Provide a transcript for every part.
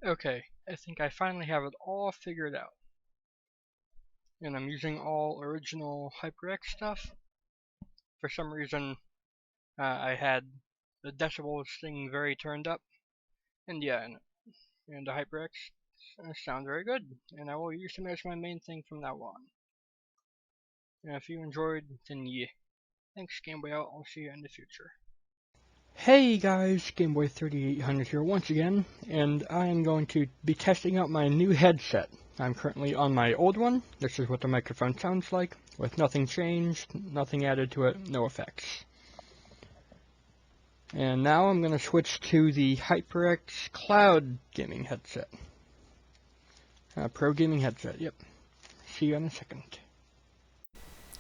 Okay, I think I finally have it all figured out. And I'm using all original HyperX stuff. For some reason, I had the decibels thing very turned up. And yeah, and the HyperX sound very good. And I will use them as my main thing from now on. And if you enjoyed, then yeah. Thanks, Gameboy out. I'll see you in the future. Hey guys, Gameboy3800 here once again, and I am going to be testing out my new headset. I'm currently on my old one. This is what the microphone sounds like, with nothing changed, nothing added to it, no effects. And now I'm going to switch to the HyperX Cloud gaming headset. Pro gaming headset, yep. See you in a second.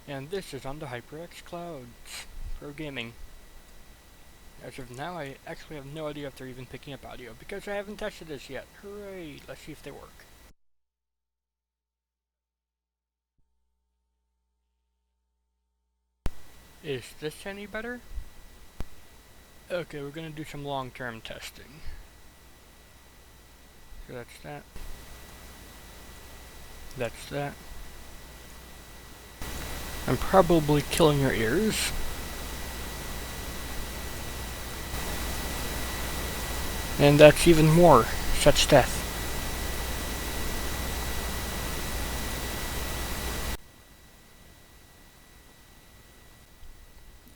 And this is on the HyperX Clouds Pro Gaming. As of now, I actually have no idea if they're even picking up audio, because I haven't tested this yet. Hooray! Let's see if they work. Is this any better? Okay, we're gonna do some long-term testing. So that's that. That's that. I'm probably killing your ears. And that's even more such death.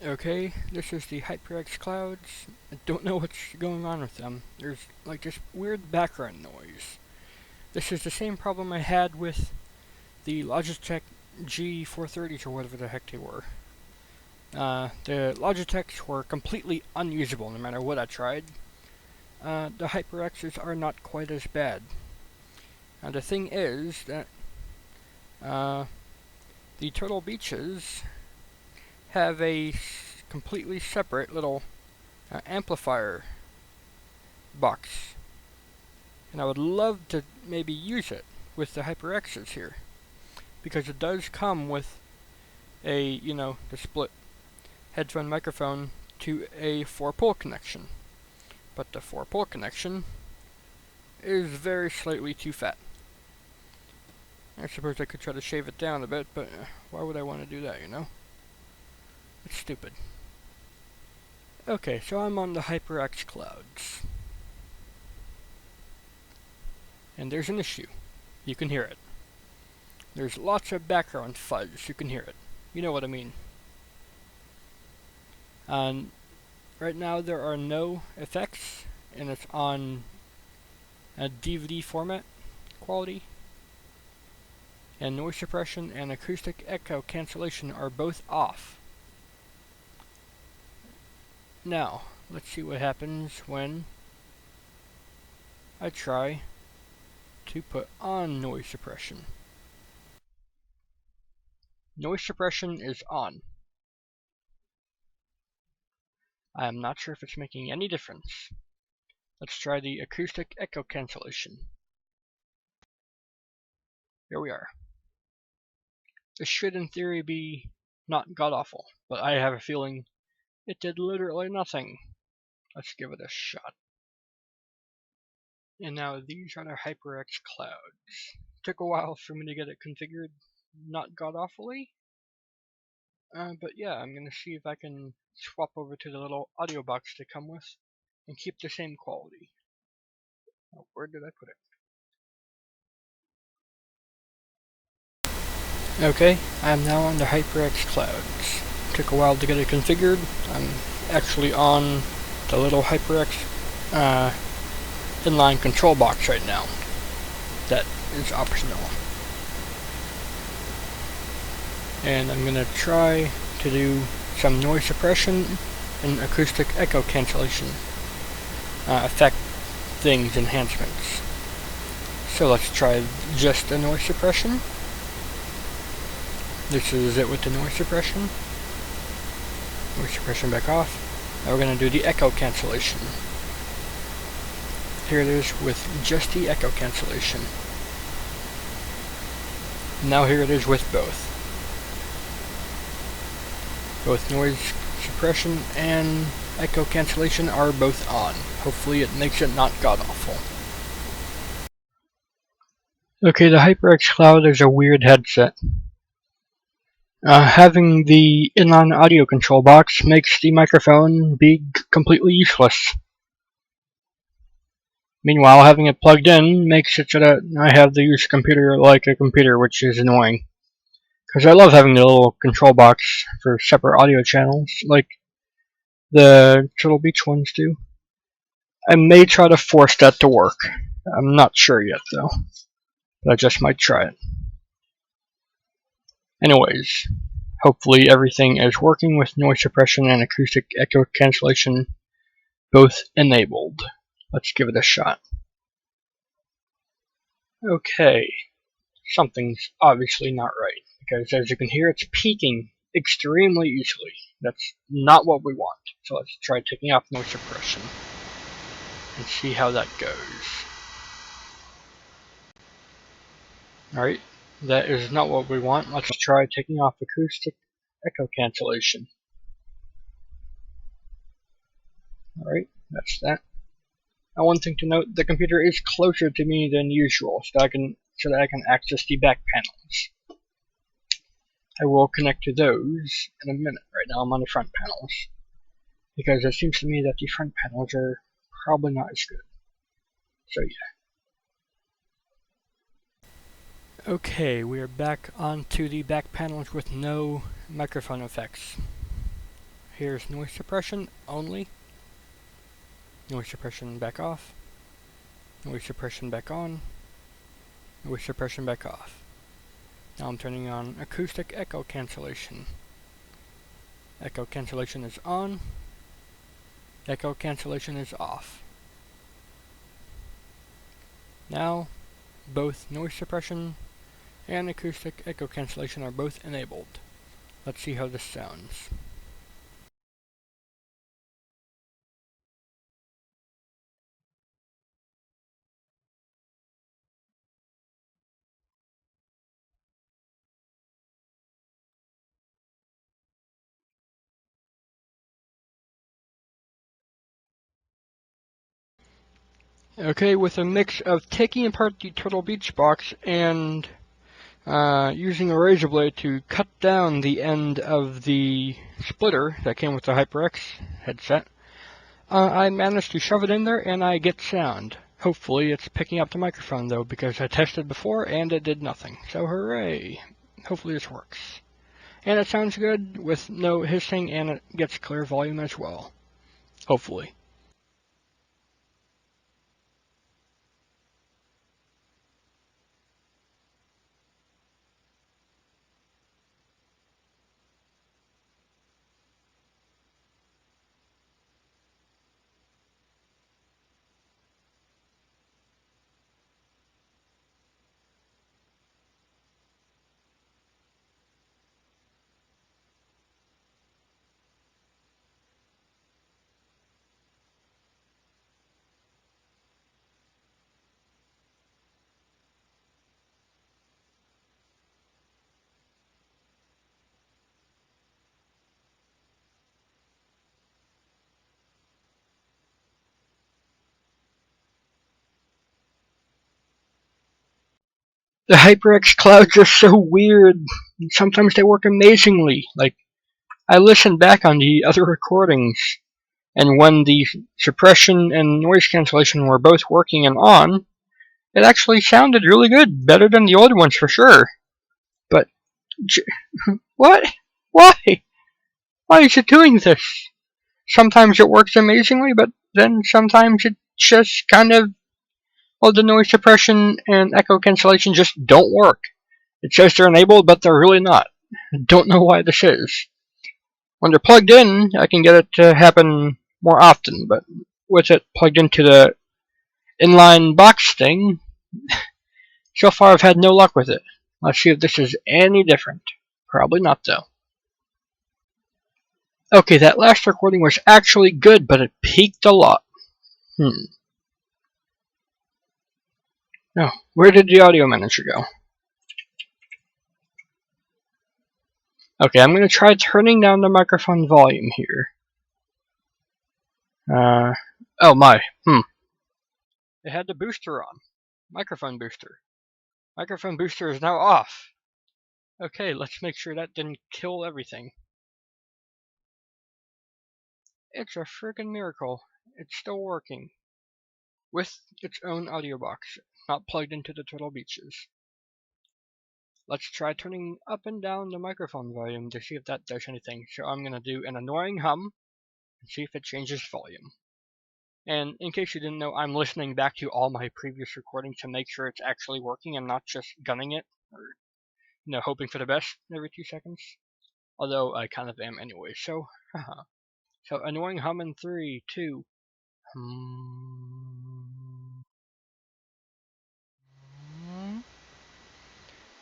Okay, this is the HyperX Clouds. I don't know what's going on with them. There's like this weird background noise. This is the same problem I had with the Logitech G430s or whatever the heck they were. The Logitechs were completely unusable no matter what I tried. The HyperXs are not quite as bad. The thing is that the Turtle Beaches have a completely separate little amplifier box, and I would love to maybe use it with the HyperXs here, because it does come with a, the split headphone microphone to a 4-pole connection. But the 4-pole connection is very slightly too fat. I suppose I could try to shave it down a bit, but why would I want to do that, It's stupid. Okay, so I'm on the HyperX Clouds. And there's an issue. You can hear it. There's lots of background fuzz. You can hear it. You know what I mean. Right now there are no effects, and it's on a DVD format quality. And noise suppression and acoustic echo cancellation are both off. Now, let's see what happens when I try to put on noise suppression. Noise suppression is on. I am not sure if it's making any difference. Let's try the acoustic echo cancellation. Here we are. This should in theory be not god-awful, but I have a feeling it did literally nothing. Let's give it a shot. And now these are the HyperX Clouds. Took a while for me to get it configured, not god-awfully. But yeah, I'm gonna see if I can swap over to the little audio box they come with and keep the same quality. Oh, where did I put it? Okay, I am now on the HyperX Clouds. Took a while to get it configured. I'm actually on the little HyperX inline control box right now. That is optional. And I'm going to try to do some noise suppression and acoustic echo cancellation effect things, enhancements. So let's try just the noise suppression. This is it with the noise suppression. Noise suppression back off. Now we're going to do the echo cancellation. Here it is with just the echo cancellation. Now here it is with both. Both noise suppression and echo cancellation are both on. Hopefully it makes it not god-awful. Okay, the HyperX Cloud is a weird headset. Having the inline audio control box makes the microphone be completely useless. Meanwhile, having it plugged in makes it so that I have to use a computer like a computer, which is annoying. Because I love having the little control box for separate audio channels, like the Turtle Beach ones do. I may try to force that to work. I'm not sure yet, though. But I just might try it. Anyways, hopefully everything is working with noise suppression and acoustic echo cancellation both enabled. Let's give it a shot. Okay, something's obviously not right, because as you can hear, it's peaking extremely easily. That's not what we want. So let's try taking off noise suppression and see how that goes. Alright, that is not what we want. Let's try taking off acoustic echo cancellation. Alright, that's that. Now, one thing to note, the computer is closer to me than usual, so that I can access the back panels. I will connect to those in a minute. Right now I'm on the front panels, because it seems to me that the front panels are probably not as good. So yeah. Okay, we are back onto the back panels with no microphone effects. Here's noise suppression only. Noise suppression back off. Noise suppression back on. Noise suppression back off. Now I'm turning on acoustic echo cancellation. Echo cancellation is on. Echo cancellation is off. Now, both noise suppression and acoustic echo cancellation are both enabled. Let's see how this sounds. Okay, with a mix of taking apart the Turtle Beach box and using a razor blade to cut down the end of the splitter that came with the HyperX headset, I managed to shove it in there and I get sound. Hopefully it's picking up the microphone though, because I tested before and it did nothing. So hooray! Hopefully this works. And it sounds good with no hissing and it gets clear volume as well. Hopefully. The HyperX clouds are so weird. Sometimes they work amazingly. Like, I listened back on the other recordings, and when the suppression and noise cancellation were both working and on, it actually sounded really good. Better than the old ones for sure. But, what? Why? Why is it doing this? Sometimes it works amazingly, but then sometimes it just kind of, well, the noise suppression and echo cancellation just don't work. It says they're enabled, but they're really not. I don't know why this is. When they're plugged in, I can get it to happen more often, but with it plugged into the inline box thing, so far I've had no luck with it. Let's see if this is any different. Probably not, though. Okay, that last recording was actually good, but it peaked a lot. No, where did the audio manager go? Okay, I'm going to try turning down the microphone volume here. Oh my, It had the booster on. Microphone booster. Microphone booster is now off. Okay, let's make sure that didn't kill everything. It's a friggin' miracle. It's still working. With its own audio box, not plugged into the Turtle Beaches. Let's try turning up and down the microphone volume to see if that does anything. So I'm going to do an annoying hum and see if it changes volume. And in case you didn't know, I'm listening back to all my previous recordings to make sure it's actually working and not just gunning it or hoping for the best every 2 seconds. Although I kind of am anyway. So, haha. So annoying hum in 3, 2.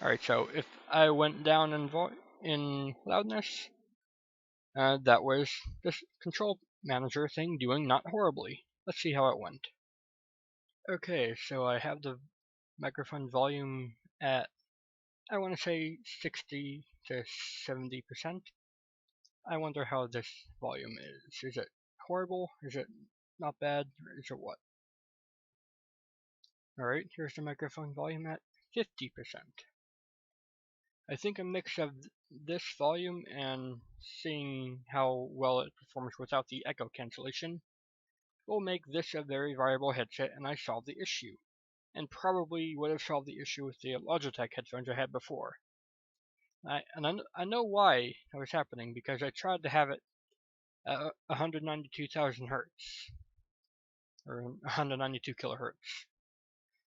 Alright, so if I went down in loudness, that was this control manager thing doing not horribly. Let's see how it went. Okay, so I have the microphone volume at, I want to say 60 to 70%. I wonder how this volume is. Is it horrible? Is it not bad? Or is it what? Alright, here's the microphone volume at 50%. I think a mix of this volume and seeing how well it performs without the echo cancellation will make this a very viable headset, and I solved the issue. And probably would have solved the issue with the Logitech headphones I had before. I know why that was happening, because I tried to have it at 192,000 hertz, or 192 kilohertz,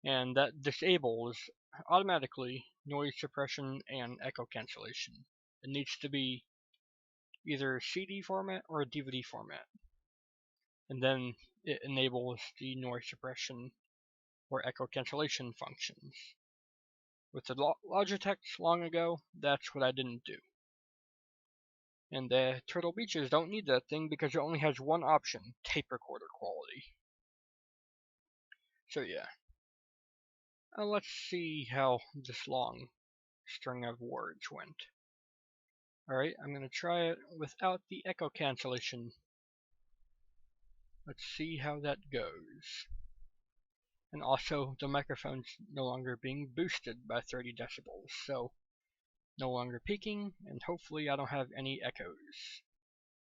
and that disables automatically noise suppression and echo cancellation. It needs to be either CD format or DVD format, and then it enables the noise suppression or echo cancellation functions. With the Logitechs long ago, that's what I didn't do. And the Turtle Beaches don't need that thing because it only has one option, tape recorder quality. So yeah. Let's see how this long string of words went. Alright, I'm going to try it without the echo cancellation. Let's see how that goes. And also, the microphone's no longer being boosted by 30 decibels, so no longer peaking, and hopefully I don't have any echoes.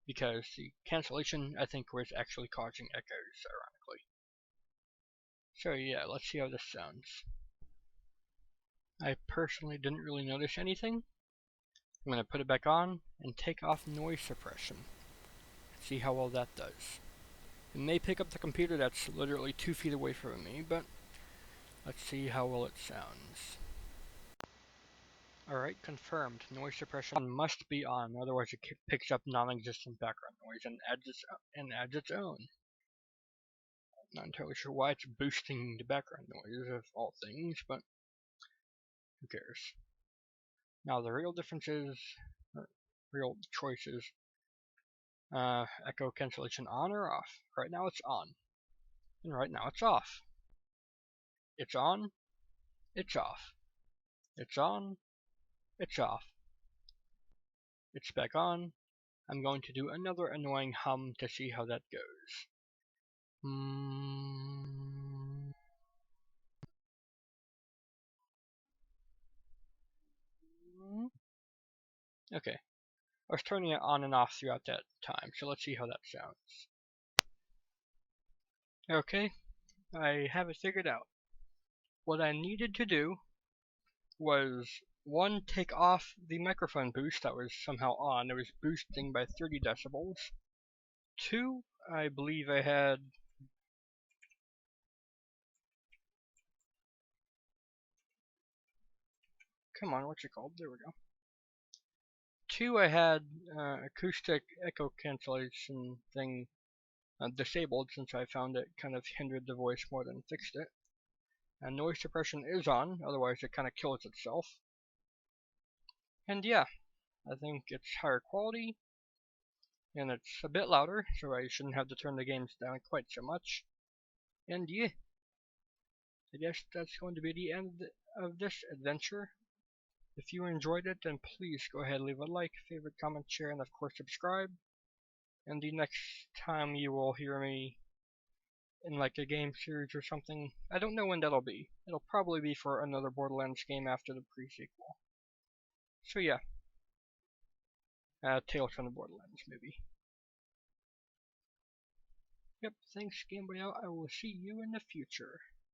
Because the cancellation, I think, was actually causing echoes, ironically. So yeah, let's see how this sounds. I personally didn't really notice anything. I'm going to put it back on and take off noise suppression. See how well that does. It may pick up the computer that's literally 2 feet away from me, but let's see how well it sounds. Alright, confirmed. Noise suppression must be on, otherwise it picks up non-existent background noise and adds its own. Not entirely sure why it's boosting the background noise of all things, but who cares. Now the real differences, or real choices, echo cancellation on or off. Right now it's on, and right now it's off. It's on, it's off. It's on, it's off. It's back on. I'm going to do another annoying hum to see how that goes. Okay. I was turning it on and off throughout that time, so let's see how that sounds. Okay, I have it figured out. What I needed to do was, 1, take off the microphone boost that was somehow on. It was boosting by 30 decibels. 2, I believe I had... Come on, what's it called? There we go. 2, I had acoustic echo cancellation thing disabled, since I found it kind of hindered the voice more than fixed it. And noise suppression is on, otherwise it kind of kills itself. And yeah, I think it's higher quality, and it's a bit louder, so I shouldn't have to turn the gains down quite so much. And yeah, I guess that's going to be the end of this adventure. If you enjoyed it, then please go ahead and leave a like, favorite, comment, share, and of course subscribe. And the next time you will hear me in like a game series or something. I don't know when that'll be. It'll probably be for another Borderlands game after the pre-sequel. So yeah, Tales from the Borderlands movie. Yep, thanks Game Boy Out. I will see you in the future.